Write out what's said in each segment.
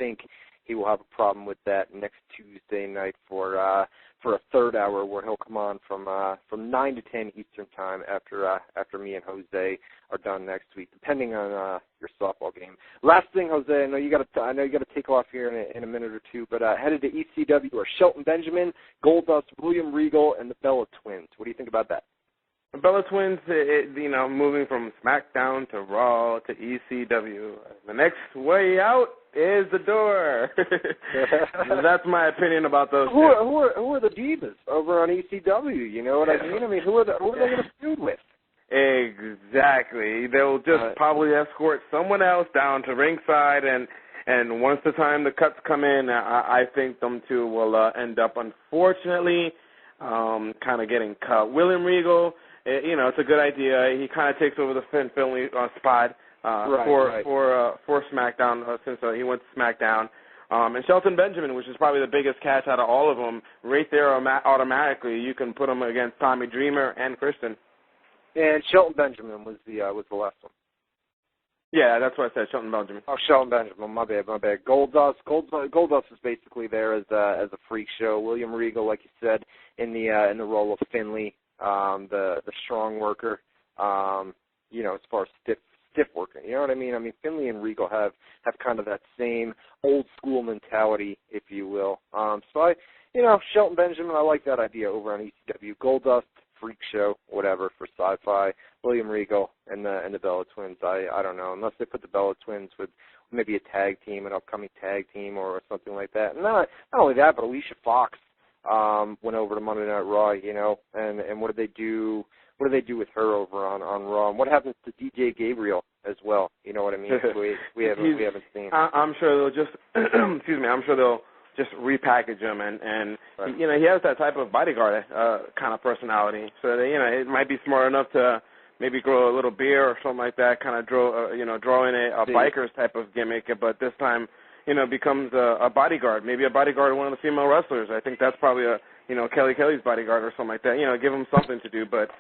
think he will have a problem with that next Tuesday night for a third hour where he'll come on from 9 to 10 Eastern time after me and Jose are done next week, depending on your softball game. Last thing, Jose, I know you got to take off here in a minute or two, but headed to ECW are Shelton Benjamin, Goldust, William Regal, and the Bella Twins. What do you think about that? The Bella Twins, moving from SmackDown to Raw to ECW. The next way out is the door. That's my opinion about those. Who are the divas over on ECW? You know what I mean? I mean, who are they going to feud with? Exactly. They'll just probably escort someone else down to ringside, and once the time the cuts come in, I think them two will end up, unfortunately, kind of getting cut. William Regal, it's a good idea. He kind of takes over the Finley spot for SmackDown since he went to SmackDown. And Shelton Benjamin, which is probably the biggest catch out of all of them, right there automatically. You can put him against Tommy Dreamer and Christian. And Shelton Benjamin was the last one. Yeah, that's what I said, Shelton Benjamin. Oh, Shelton Benjamin, my bad. Goldust is basically there as a freak show. William Regal, like you said, in the role of Finley, the strong worker. As far as stiff working, you know what I mean? I mean, Finley and Regal have kind of that same old school mentality, if you will. Shelton Benjamin, I like that idea over on ECW. Goldust, freak show, whatever, for Sci-Fi. William Regal and the Bella Twins. I don't know, unless they put the Bella Twins with maybe a tag team, an upcoming tag team or something like that. And not only that, but Alicia Fox went over to Monday Night Raw, and what did they do? What do they do with her over on Raw? And what happens to DJ Gabriel as well? You know what I mean? We haven't seen. I'm sure they'll just excuse me. I'm sure they'll just repackage him, and right. He has that type of bodyguard kind of personality. So it might be smart enough to maybe grow a little beer or something like that, kind of draw in a biker's type of gimmick, but this time becomes a bodyguard, maybe a bodyguard of one of the female wrestlers. I think that's probably Kelly's bodyguard or something like that. Give him something to do, but.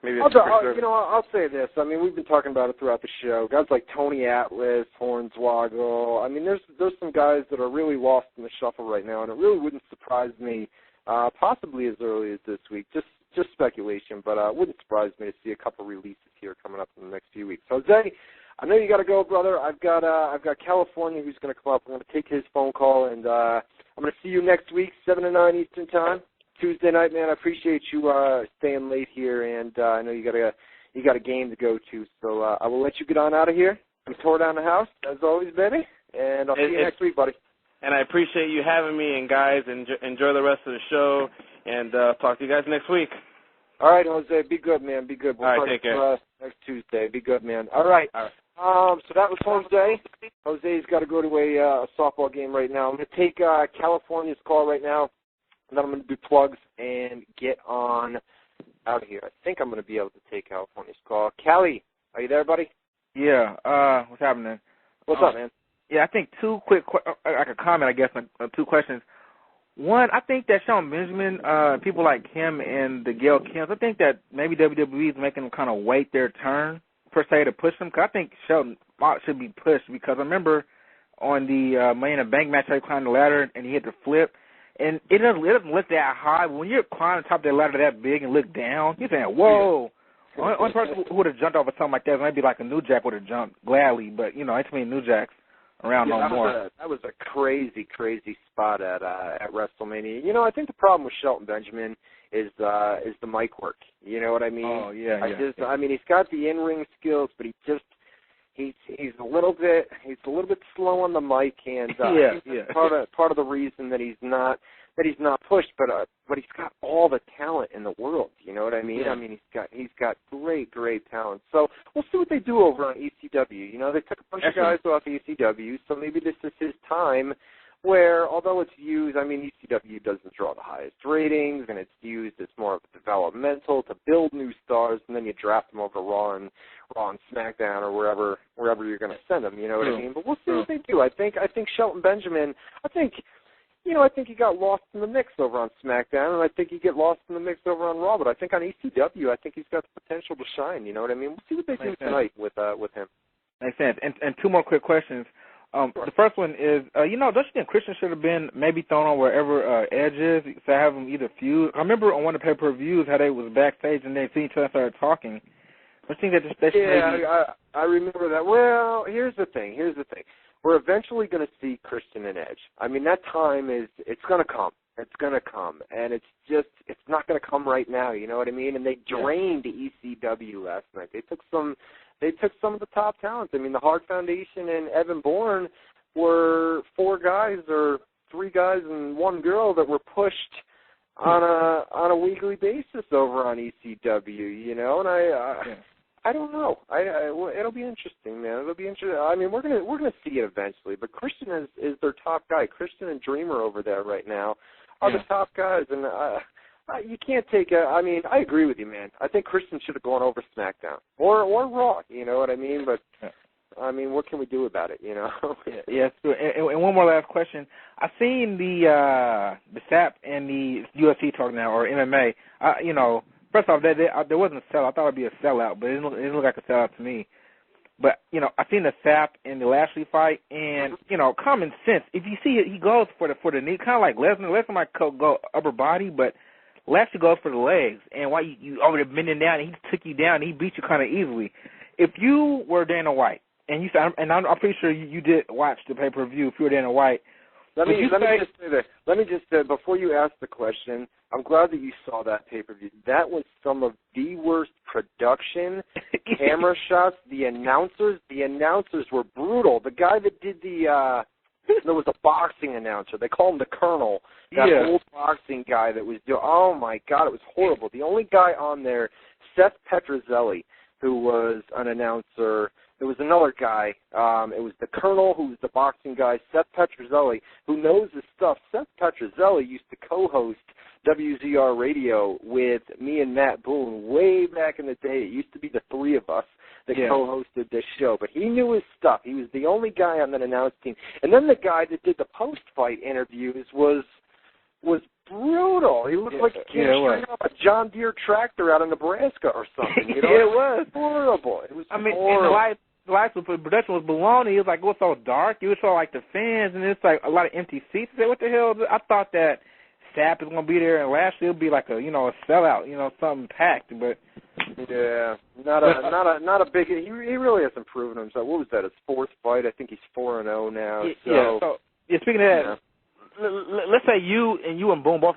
I'll say this. I mean, we've been talking about it throughout the show. Guys like Tony Atlas, Hornswoggle. I mean, there's some guys that are really lost in the shuffle right now, and it really wouldn't surprise me, possibly as early as this week. Just speculation, but it wouldn't surprise me to see a couple releases here coming up in the next few weeks. Jose, I know you got to go, brother. I've got California who's going to come up. I'm going to take his phone call, and I'm going to see you next week, 7 to 9 Eastern time. Tuesday night, man. I appreciate you staying late here, and I know you got a game to go to, so I will let you get on out of here. I'm tore down the house as always, baby, and I'll see you next week, buddy. And I appreciate you having me, and guys, enjoy the rest of the show, and talk to you guys next week. All right, Jose, be good, man. Be good. We'll all right, take care. Next Tuesday. Be good, man. All right. So that was Jose. Jose's got to go to a softball game right now. I'm going to take California's call right now. And then I'm going to do plugs and get on out of here. I think I'm going to be able to take California's call. Callie, are you there, buddy? Yeah. What's happening? What's up, man? Yeah, I think two quick, like a comment, I guess, on two questions. One, I think that Shelton Benjamin, people like him and the Gail Kims, I think that maybe WWE is making them kind of wait their turn, per se, to push them. Because I think Shelton should be pushed, because I remember on the Money in the Bank match, he climbed the ladder and he hit the flip. And it doesn't look that high. When you're climbing top of that ladder that big and look down, you're saying, whoa. One person who would have jumped over something like that, maybe like a New Jack would have jumped gladly, but, ain't too many New Jacks around no more. That was a crazy, crazy spot at WrestleMania. I think the problem with Shelton Benjamin is the mic work. You know what I mean? Oh, yeah. I mean, he's got the in-ring skills, but he's a little bit slow on the mic, and part of the reason that he's not pushed, but he's got all the talent in the world. You know what I mean? Yeah. I mean, he's got great talent. So we'll see what they do over on ECW. They took a bunch of guys off ECW, so maybe this is his time. Where, although it's used, I mean, ECW doesn't draw the highest ratings, and it's used as more of a developmental to build new stars, and then you draft them over Raw and SmackDown or wherever you're going to send them. You know what I mean? But we'll see what they do. I think Shelton Benjamin. I think he got lost in the mix over on SmackDown, and I think he get lost in the mix over on Raw. But I think on ECW, I think he's got the potential to shine. You know what I mean? We'll see what they do tonight with him. Makes sense. And two more quick questions. The first one is, don't you think Christian should have been maybe thrown on wherever Edge is to have them either feud? I remember on one of the pay-per-views how they was backstage and they seen each other and started talking. I think that just I remember that. Well, here's the thing. We're eventually going to see Christian and Edge. I mean, that time it's going to come. It's going to come, and it's not going to come right now. You know what I mean? And they drained the ECW last night. They took some of the top talents. I mean, the Hart Foundation and Evan Bourne were 4 guys or 3 guys and 1 girl that were pushed on a weekly basis over on ECW. You know, and I don't know. It'll be interesting, man. It'll be interesting. I mean, we're gonna see it eventually. But Christian is their top guy. Christian and Dreamer over there right now are the top guys, and you can't take I mean, I agree with you, man. I think Christian should have gone over SmackDown or Raw. You know what I mean? But I mean, what can we do about it? You know? Yes. And one more last question. I've seen the SAP and the UFC talk now, or MMA. First off, there wasn't a sellout. I thought it would be a sellout, but it didn't look like a sellout to me. But, I've seen the SAP and the Lashley fight, and, common sense. If you see it, he goes for the knee, kind of like Lesnar. Lesnar might go upper body, but Lashley goes for the legs. And while you over there bending down, and he took you down, and he beat you kind of easily. If you were Dana White, and you said, and I'm pretty sure you did watch the pay-per-view, if you were Dana White, Let me just say that. Let me just say, before you ask the question, I'm glad that you saw that pay-per-view. That was some of the worst production, camera shots, the announcers were brutal. The guy that did there was a boxing announcer. They call him the Colonel, that old boxing guy that was doing, oh, my God, it was horrible. The only guy on there, Seth Petrozelli, who was an announcer. There was another guy. It was the Colonel, who was the boxing guy, Seth Petrozelli, who knows his stuff. Seth Petrozelli used to co-host WZR Radio with me and Matt Boone way back in the day. It used to be the 3 of us that co-hosted this show. But he knew his stuff. He was the only guy on that announce team. And then the guy that did the post-fight interviews was brutal. He looked like he came straight off a John Deere tractor out of Nebraska or something. You know? It was horrible. It was horrible. And the lights, the production was baloney. It was like, it was so dark. You saw like the fans, and it's like a lot of empty seats. I said, what the hell? I thought that Sapp is gonna be there, and Lashley will be like a a sellout, something packed. But not a big. He really hasn't proven himself. What was that? His 4th fight. I think he's 4-0 now. So speaking of that, let's say you and Boone both